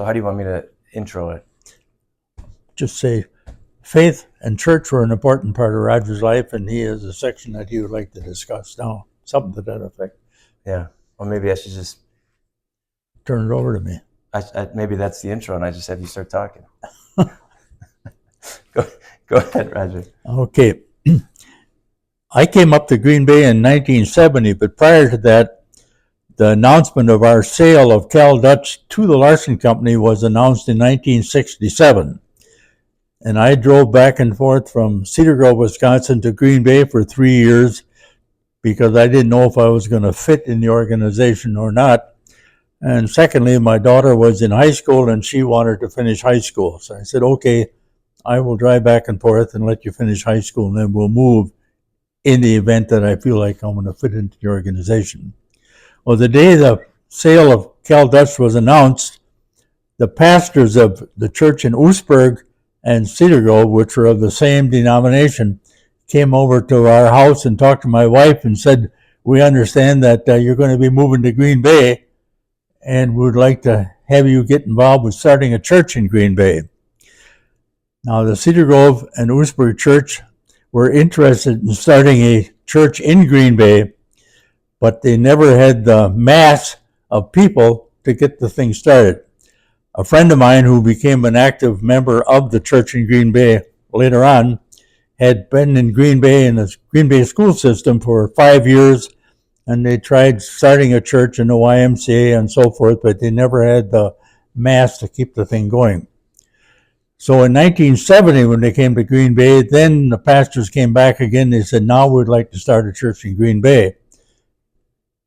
So how do you want me to intro it? Just say faith and church were an important part of Roger's life, and he has a section that he would like to discuss now. Something to that effect. Yeah. Or maybe I should just turn it over to me. Maybe that's the intro, and I just have you start talking. Go ahead, Roger. Okay. I came up to Green Bay in 1970, but prior to that, the announcement of our sale of Cal Dutch to the Larson Company was announced in 1967. And I drove back and forth from Cedar Grove, Wisconsin to Green Bay for 3 years because I didn't know if I was going to fit in the organization or not. And secondly, my daughter was in high school and she wanted to finish high school. So I said, okay, I will drive back and forth and let you finish high school, and then we'll move in the event that I feel like I'm going to fit into the organization. Well, the day the sale of Cal Dutch was announced, the pastors of the church in Oostburg and Cedar Grove, which were of the same denomination, came over to our house and talked to my wife and said, we understand that you're going to be moving to Green Bay and would like to have you get involved with starting a church in Green Bay. Now, the Cedar Grove and Oostburg Church were interested in starting a church in Green Bay, but they never had the mass of people to get the thing started. A friend of mine who became an active member of the church in Green Bay later on had been in Green Bay in the Green Bay school system for 5 years, and they tried starting a church in the YMCA and so forth, but they never had the mass to keep the thing going. So in 1970, when they came to Green Bay, then the pastors came back again. They said, now we'd like to start a church in Green Bay.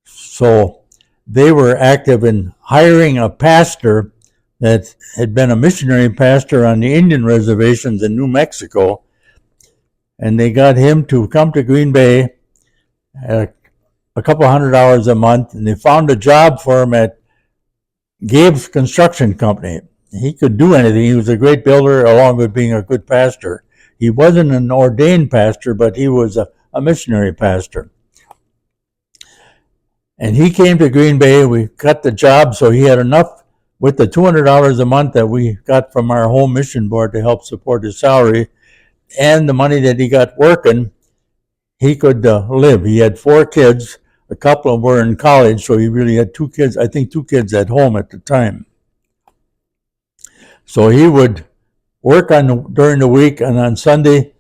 So they were active in hiring a pastor that had been a missionary pastor on the Indian reservations in New Mexico. And they got him to come to Green Bay at a couple $100 a month. And they found a job for him at Gabe's Construction Company. He could do anything. He was a great builder along with being a good pastor. He wasn't an ordained pastor, but he was a missionary pastor. And he came to Green Bay. We cut the job, so he had enough with the $200 a month that we got from our home mission board to help support his salary, and the money that he got working, he could live. He had 4 kids. A couple of them were in college, so he really had 2 kids, I think 2 kids at home at the time. So he would work during the week, and on Sunday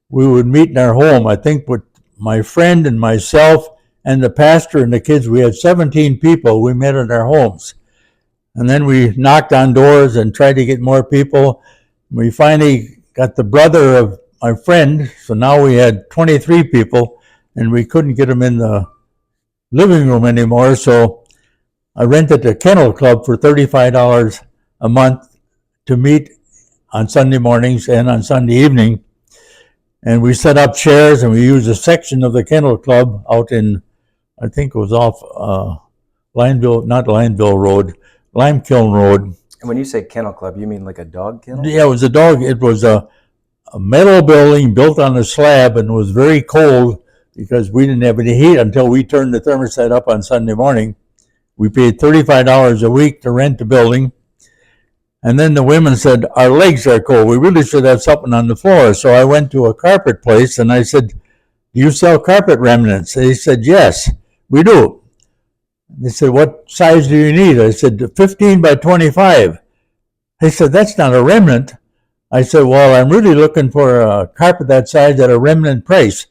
we would meet in our home. I think with my friend and myself and the pastor and the kids, we had 17 people. We met in our homes. And then we knocked on doors and tried to get more people. We finally got the brother of my friend, so now we had 23 people, and we couldn't get them in the living room anymore. So I rented the Kennel Club for $35 a month to meet on Sunday mornings and on Sunday evening. And we set up chairs, and we used a section of the Kennel Club out in, I think it was off Limekiln Road. And when you say Kennel Club, you mean like a dog kennel? Yeah, it was a dog. It was a metal building built on a slab, and it was very cold because we didn't have any heat until we turned the thermostat up on Sunday morning. We paid $35 a week to rent the building. And then the women said, our legs are cold. We really should have something on the floor. So I went to a carpet place and I said, do you sell carpet remnants? They said, yes, we do. They said, what size do you need? I said, 15 by 25. They said, that's not a remnant. I said, well, I'm really looking for a carpet that size at a remnant price.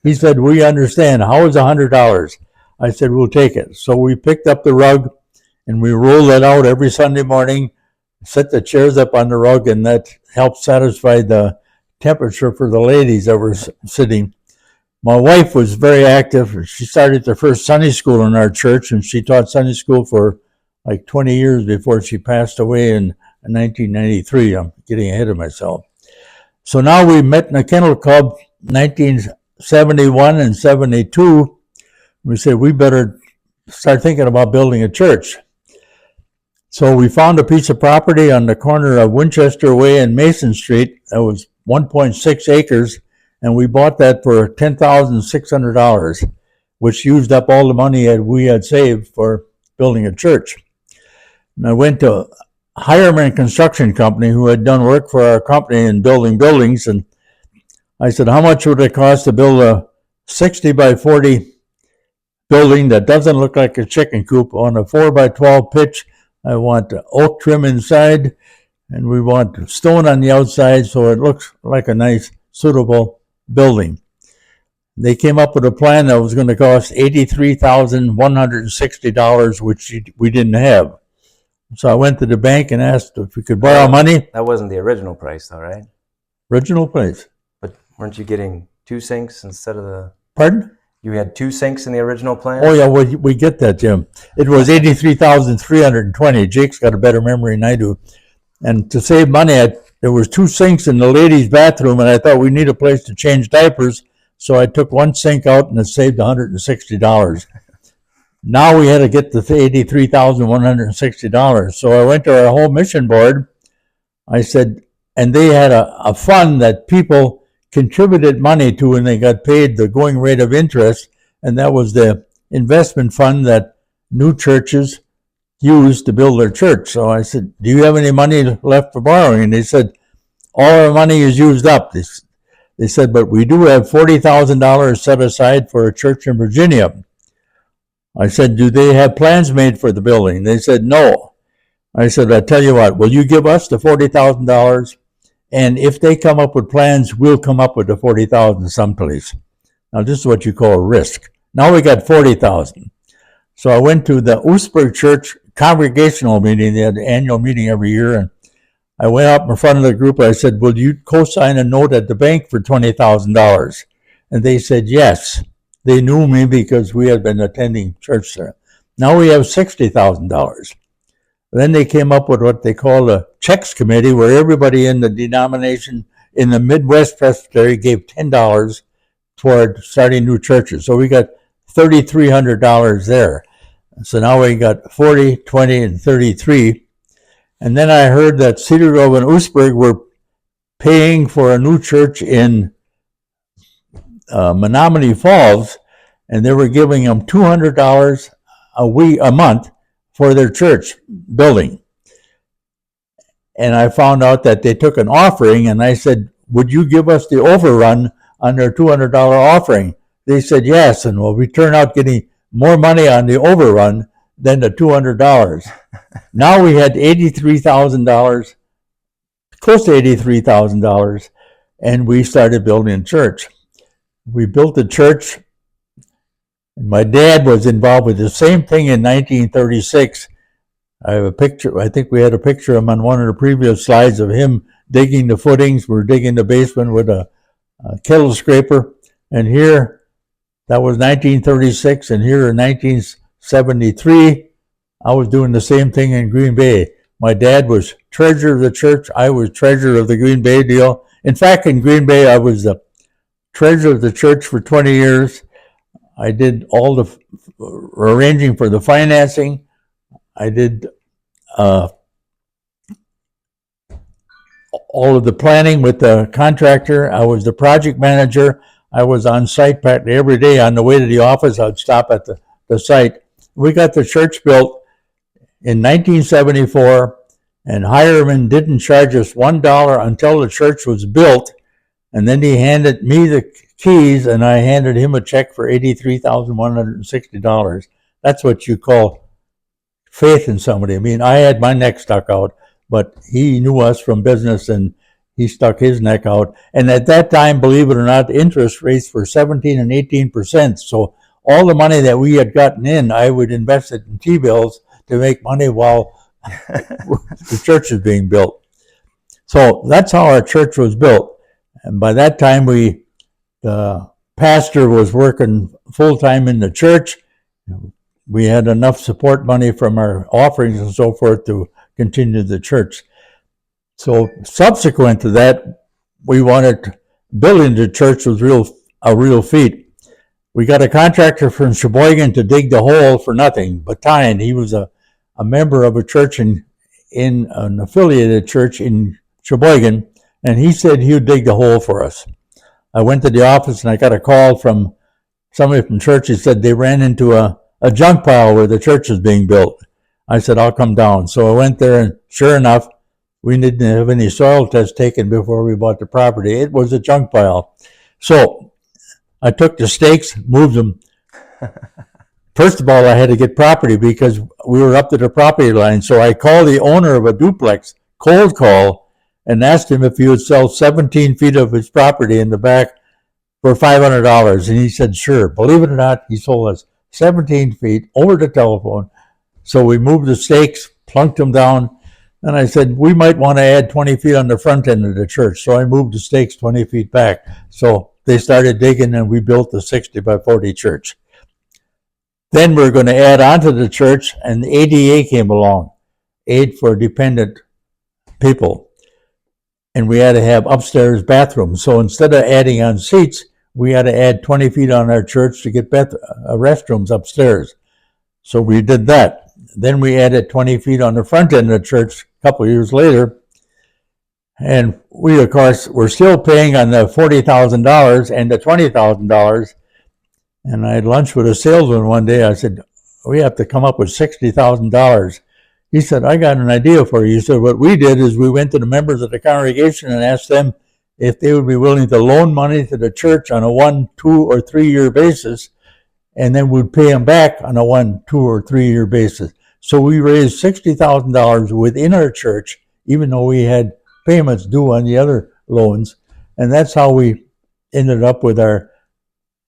He said, we understand. How is $100? I said, we'll take it. So we picked up the rug and we rolled it out every Sunday morning, set the chairs up on the rug, and that helped satisfy the temperature for the ladies that were sitting. My wife was very active. She started the first Sunday school in our church, and she taught Sunday school for like 20 years before she passed away in 1993. I'm getting ahead of myself. So now we met in the Kennel Club 1971 and 72. We said we better start thinking about building a church. So we found a piece of property on the corner of Winchester Way and Mason Street that was 1.6 acres, and we bought that for $10,600, which used up all the money that we had saved for building a church. And I went to Hireman Construction Company who had done work for our company in building buildings. And I said, how much would it cost to build a 60 by 40 building that doesn't look like a chicken coop on a 4 by 12 pitch? I want oak trim inside, and we want stone on the outside so it looks like a nice, suitable building. They came up with a plan that was going to cost $83,160, which we didn't have. So I went to the bank and asked if we could borrow money. That wasn't the original price, though, right? Original price. But weren't you getting 2 sinks instead of the... Pardon? You had 2 sinks in the original plan? Oh, yeah, we get that, Jim. It was $83,320. Jake's got a better memory than I do. And to save money, there was 2 sinks in the ladies' bathroom, and I thought we need a place to change diapers, so I took 1 sink out, and it saved $160. Now we had to get the $83,160. So I went to our whole mission board. I said, and they had a fund that people contributed money to and they got paid the going rate of interest, and that was the investment fund that new churches used to build their church. So I said, do you have any money left for borrowing? And they said, all our money is used up. They said, but we do have $40,000 set aside for a church in Virginia. I said, do they have plans made for the building? They said, no. I said, I tell you what, will you give us the $40,000? And if they come up with plans, we'll come up with the $40,000 someplace. Now, this is what you call a risk. Now we got $40,000. So I went to the Oostburg Church congregational meeting. They had an annual meeting every year. And I went up in front of the group. I said, will you co-sign a note at the bank for $20,000? And they said, yes. They knew me because we had been attending church there. Now we have $60,000. Then they came up with what they call a checks committee, where everybody in the denomination in the Midwest Presbytery gave $10 toward starting new churches. So we got $3,300 there. So now we got 40, 20, and 33. And then I heard that Cedar Grove and Oostburg were paying for a new church in Menominee Falls, and they were giving them $200 a month for their church building. And I found out that they took an offering, and I said, would you give us the overrun on their $200 offering? They said yes, and well, we turned out getting more money on the overrun than the $200. Now we had $83,000, close to $83,000, and we started building a church. We built a church, and my dad was involved with the same thing in 1936. I have a picture, I think we had a picture of him on one of the previous slides of him digging the footings. We're digging the basement with a kettle scraper. And here, that was 1936, and here in 1973, I was doing the same thing in Green Bay. My dad was treasurer of the church. I was treasurer of the Green Bay deal. In fact, in Green Bay, I was the treasurer of the church for 20 years. I did all the arranging for the financing. I did all of the planning with the contractor. I was the project manager. I was on site practically every day. On the way to the office, I'd stop at the site. We got the church built in 1974, and Hireman didn't charge us $1 until the church was built. And then he handed me the keys, and I handed him a check for $83,160. That's what you call faith in somebody. I mean, I had my neck stuck out, but he knew us from business, and he stuck his neck out. And at that time, believe it or not, interest rates were 17 and 18%. So all the money that we had gotten in, I would invest it in T-bills to make money while the church is being built. So that's how our church was built. And by that time, the pastor was working full-time in the church. We had enough support money from our offerings and so forth to continue the church. So subsequent to that, we wanted, building the church was a real feat. We got a contractor from Sheboygan to dig the hole for nothing. Battine, he was a member of a church in an affiliated church in Sheboygan, and he said he would dig the hole for us. I went to the office and I got a call from somebody from church. He said they ran into a junk pile where the church was being built. I said, I'll come down. So I went there, and sure enough, we didn't have any soil tests taken before we bought the property. It was a junk pile. So I took the stakes, moved them. First of all, I had to get property because we were up to the property line. So I called the owner of a duplex, cold call, and asked him if he would sell 17 feet of his property in the back for $500. And he said, sure. Believe it or not, he sold us 17 feet over the telephone. So we moved the stakes, plunked them down, and I said, we might want to add 20 feet on the front end of the church. So I moved the stakes 20 feet back. So they started digging, and we built the 60 by 40 church. Then we're going to add on to the church, and the ADA came along, Aid for Dependent People. And we had to have upstairs bathrooms. So instead of adding on seats, we had to add 20 feet on our church to get restrooms upstairs. So we did that. Then we added 20 feet on the front end of the church a couple of years later. And we, of course, were still paying on the $40,000 and the $20,000. And I had lunch with a salesman one day. I said, we have to come up with $60,000. He said, I got an idea for you. He said, what we did is we went to the members of the congregation and asked them if they would be willing to loan money to the church on a 1, 2, or 3 year basis, and then we'd pay them back on a 1, 2, or 3 year basis. So we raised $60,000 within our church, even though we had payments due on the other loans. And that's how we ended up with our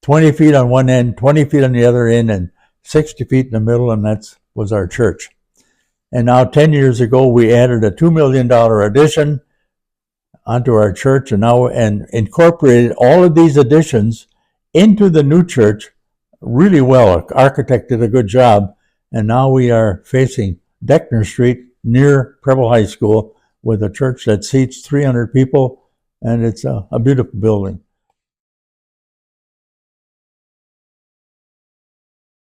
20 feet on one end, 20 feet on the other end, and 60 feet in the middle, and that was our church. And now 10 years ago, we added a $2 million addition onto our church and incorporated all of these additions into the new church really well. Our architect did a good job, and now we are facing Deckner Street near Preble High School with a church that seats 300 people, and it's a beautiful building.